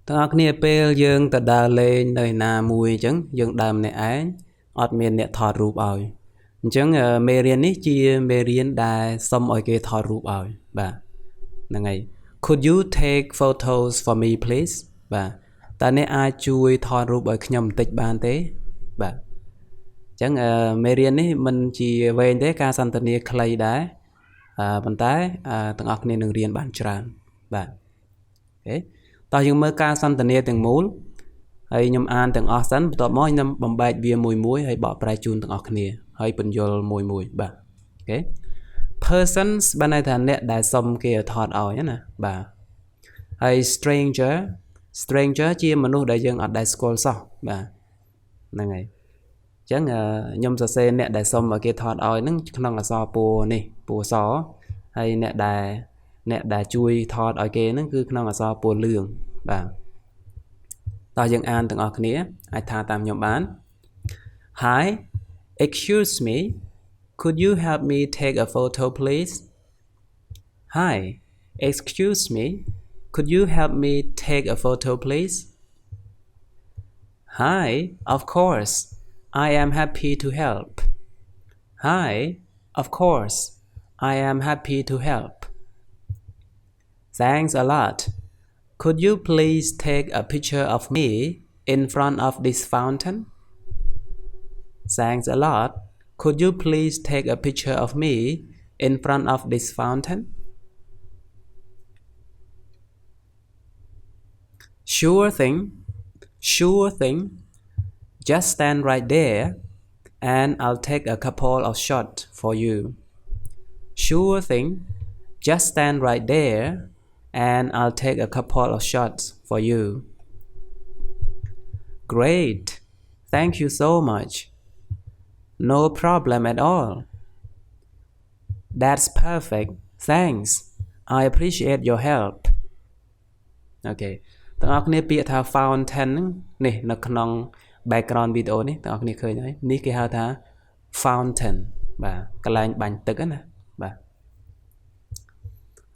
ទាំងអស់គ្នាពេលយើងទៅដើរលេងនៅណាមួយអញ្ចឹងយើងដើរម្នាក់ឯងអត់មានអ្នកថតរូបឲ្យអញ្ចឹងមេរៀននេះជាមេរៀនដែលសុំឲ្យគេថតរូបឲ្យបាទហ្នឹងហើយ Could you take photos for me please បាទតើអ្នកអាចជួយថតរូបឲ្យខ្ញុំបន្តិចបានទេបាទអញ្ចឹងមេរៀននេះមិនជាវែងទេការសន្ទនាខ្លីដែរប៉ុន្តែទាំងអស់គ្នានឹងរៀនបានច្រើនបាទអូខេតោះយើងមើលការសន្ទនាទាំងមូលហើយខ្ញុំអានទាំងអស់សិនបន្ទាប់មកខ្ញុំបំបែកវាមួយហើយបកប្រែជូនទាំងអស់គ្នាហើយបញ្យល់មួយបាទអូខេ persons បានន័យថាអ្នកដែលសុំគេថតឲ្យណាបាទហើយ stranger ជាមនុស្សដែលយើងអត់ដែលស្គាល់សោះបាទហ្នឹងហើយអញ្ចឹងខ្ញុំសរសេរអ្នកដែលសុំឲ្យគេថតឲ្យហ្នឹងក្នុងអក្សរពណ៌នេះពណ៌សហើយអ្នកដែលជួយថតឲ្យគេហ្នឹងគឺក្នុងអក្សរពណ៌លឿងបាទតោះយើងអានទាំងអស់គ្នាអាចថាតាមខ្ញុំបាន Hi excuse me could you help me take a photo please Hi excuse me could you help me take a photo please Hi of course I am happy to help Hi of course I am happy to help Thanks a lot Could you please take a picture of me in front of this fountain? Thanks a lot. Could you please take a picture of me in front of this fountain? Sure thing. Sure thing. Just stand right there and I'll take a couple of shots for you. Sure thing. Just stand right there and I'll take a couple of shots for you. Great. Thank you so much. No problem at all. That's perfect. Thanks. I appreciate your help. Okay. ទាំងអស់គ្នាពាក្យថា fountain នេះនៅក្នុង background video នេះទាំងអស់គ្នាឃើញហើយនេះគេហៅថា fountain បាទកន្លែងបាញ់ទឹកណាបាទ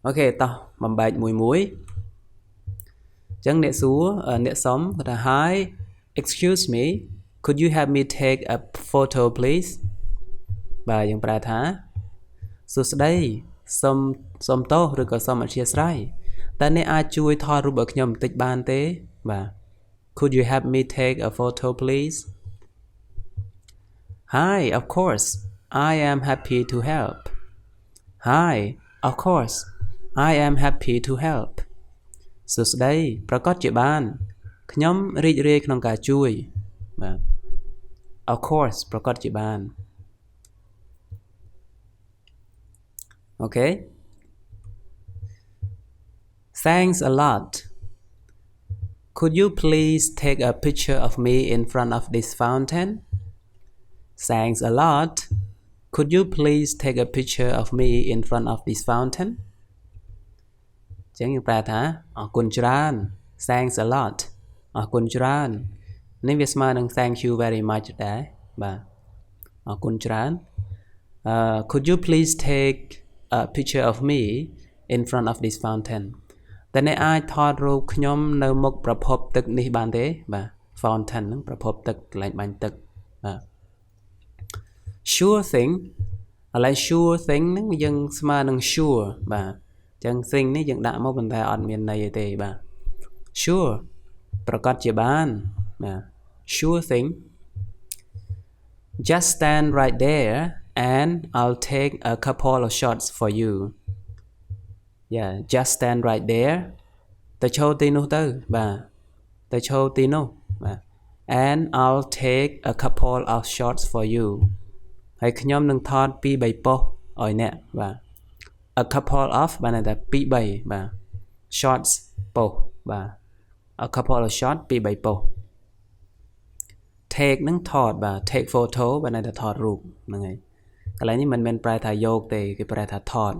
អូខេតោះបំបែកមួយអញ្ចឹងអ្នកសួរអ្នកសុំគាត់ថា Hi excuse me could you help me take a photo please បាទយើងប្រែថាសួស្តីសុំទោសឬក៏សុំអធិស្ឋានតើអ្នកអាចជួយថតរូបឲ្យខ្ញុំបន្តិចបានទេបាទ Could you help me take a photo please Hi of course I am happy to help Hi of course I am happy to help សួស្តីប្រកាសជាបានខ្ញុំរីករាយក្នុងការជួយបាទ Of course ប្រកាសជាបាន Okay Thanks a lot Could you please take a picture of me in front of this fountain Thanks a lot Could you please take a picture of me in front of this fountainចឹងយើងប្រែថាអរគុណច្រើន Thanks a lot អរគុណច្រើននេះវាស្មើនឹង Thank you very much ដែរបាទអរគុណច្រើន Could you please take a picture of me in front of this fountain តើអ្នកអាចថតរូបខ្ញុំនៅមុខប្រភពទឹកនេះបានទេបាទ fountain ហ្នឹងប្រភពទឹកកន្លែងបាញ់ទឹកបាទ Sure thing ឥឡូវ sure thing ហ្នឹងយើងស្មើនឹង sure បាទចឹង thing នេះយើងដាក់មកប៉ុន្តែអត់មានន័យទេបាទ Sure ប្រកាសជាបានបាទ Sure thing Just stand right there and I'll take a couple of shots for you Yeah just stand right there ទៅឈរទីនោះទៅបាទទៅឈរទីនោះបាទ and I'll take a couple of shots for you ហើយខ្ញុំនឹងថតពី3ប៉ុសឲ្យអ្នកបាទA couple of បានន័យថា2 3បាទ shots ប៉ុសបាទ A couple of shots 2 3ប៉ុស take នឹងថតបាទ take photo បានន័យថាថតរូបហ្នឹងហើយកន្លែងនេះមិនមែនប្រែថាយកទេគេប្រែថាថត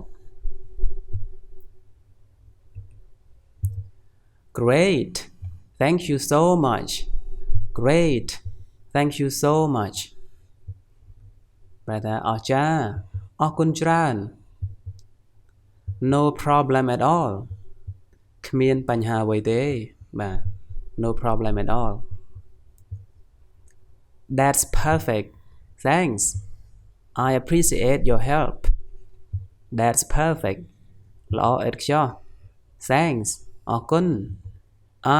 Great Thank you so much Great Thank you so much ប្រែថាអស្ចារ្យអរគុណច្រើន No problem at all គ្មានបញ្ហាអ្វីទេបាទ no problem at all That's perfect Thanks I appreciate your help That's perfect ល្អឥតខ្ចោះ Thanks អរគុណ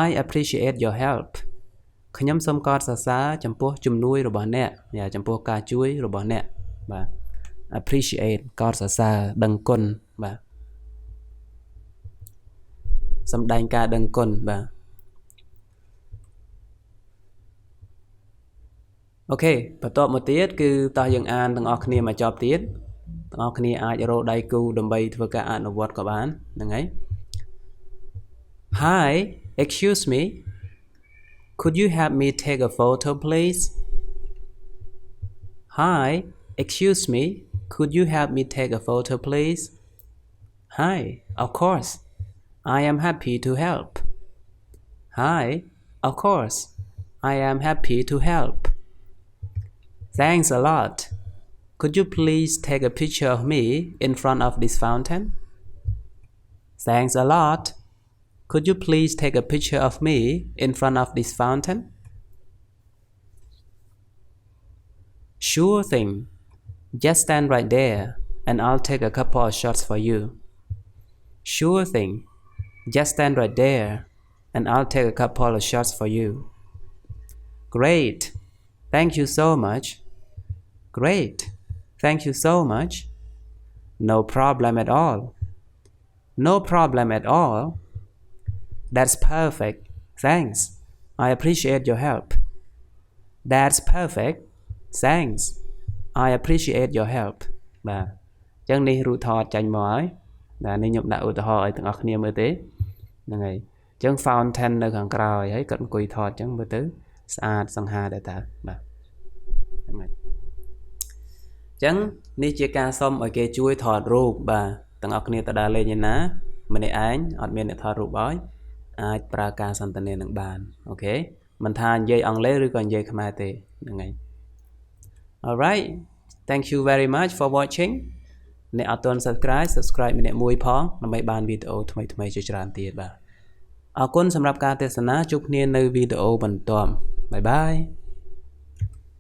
I appreciate your help ខ្ញុំសូមកោតសរសើរចំពោះជំនួយរបស់អ្នកចំពោះការជួយរបស់អ្នកបាទ appreciate កោតសរសើរដឹងគុណបាទសម្ដែងការដឹងគុណបាទអូខេបន្ទាប់មកទៀតគឺតោះយើងអានទាំងអស់គ្នាមកចប់ទៀតទាំងអស់គ្នាអាចរកដៃគូដើម្បីធ្វើការអនុវត្តក៏បានហ្នឹងហើយ Hi excuse me Could you help me take a photo please Hi excuse me Could you help me take a photo please Hi of course I am happy to help Hi of course I am happy to help Thanks a lot Could you please take a picture of me in front of this fountain Thanks a lot Could you please take a picture of me in front of this fountain? Sure thing. Just stand right there and I'll take a couple of shots for you. Sure thing. Just stand right there and I'll take a couple of shots for you. Great. Thank you so much. Great. Thank you so much. No problem at all. No problem at all.That's perfect. Thanks. I appreciate your help. That's perfect. Thanks. I appreciate your help. បាទអញ្ចឹងនេះរូបថតចាញ់មកហើយបាទនេះខ្ញុំដាក់ឧទាហរណ៍ឲ្យទាំងអស់គ្នាមើលទេហ្នឹងហើយអញ្ចឹង fountain នៅខាងក្រោយហើយគាត់អង្គុយថតអញ្ចឹងមើលទៅស្អាតសង្ហាដែរតើបាទហ្នឹងហើយអញ្ចឹងនេះជាការសុំឲ្យគេជួយថតរូបបាទទាំងអស់គ្នាទៅដើរលេងឯណាម្នាក់ឯងអត់មានអ្នកថតរូបឲ្យអាចប្រើការសន្ទនានឹងបានអូខេមិនថានិយាយអង់គ្លេសឬក៏និយាយខ្មែរទេហ្នឹងហើយ Alright thank you very much for watching អ្នកអត់ទាន់ subscribe ម្នាក់មួយផងដើម្បីបានវីដេអូថ្មីៗជាច្រើនទៀតបាទអរគុណសម្រាប់ការទស្សនាជួបគ្នានៅវីដេអូបន្ទាប់បាយបាយ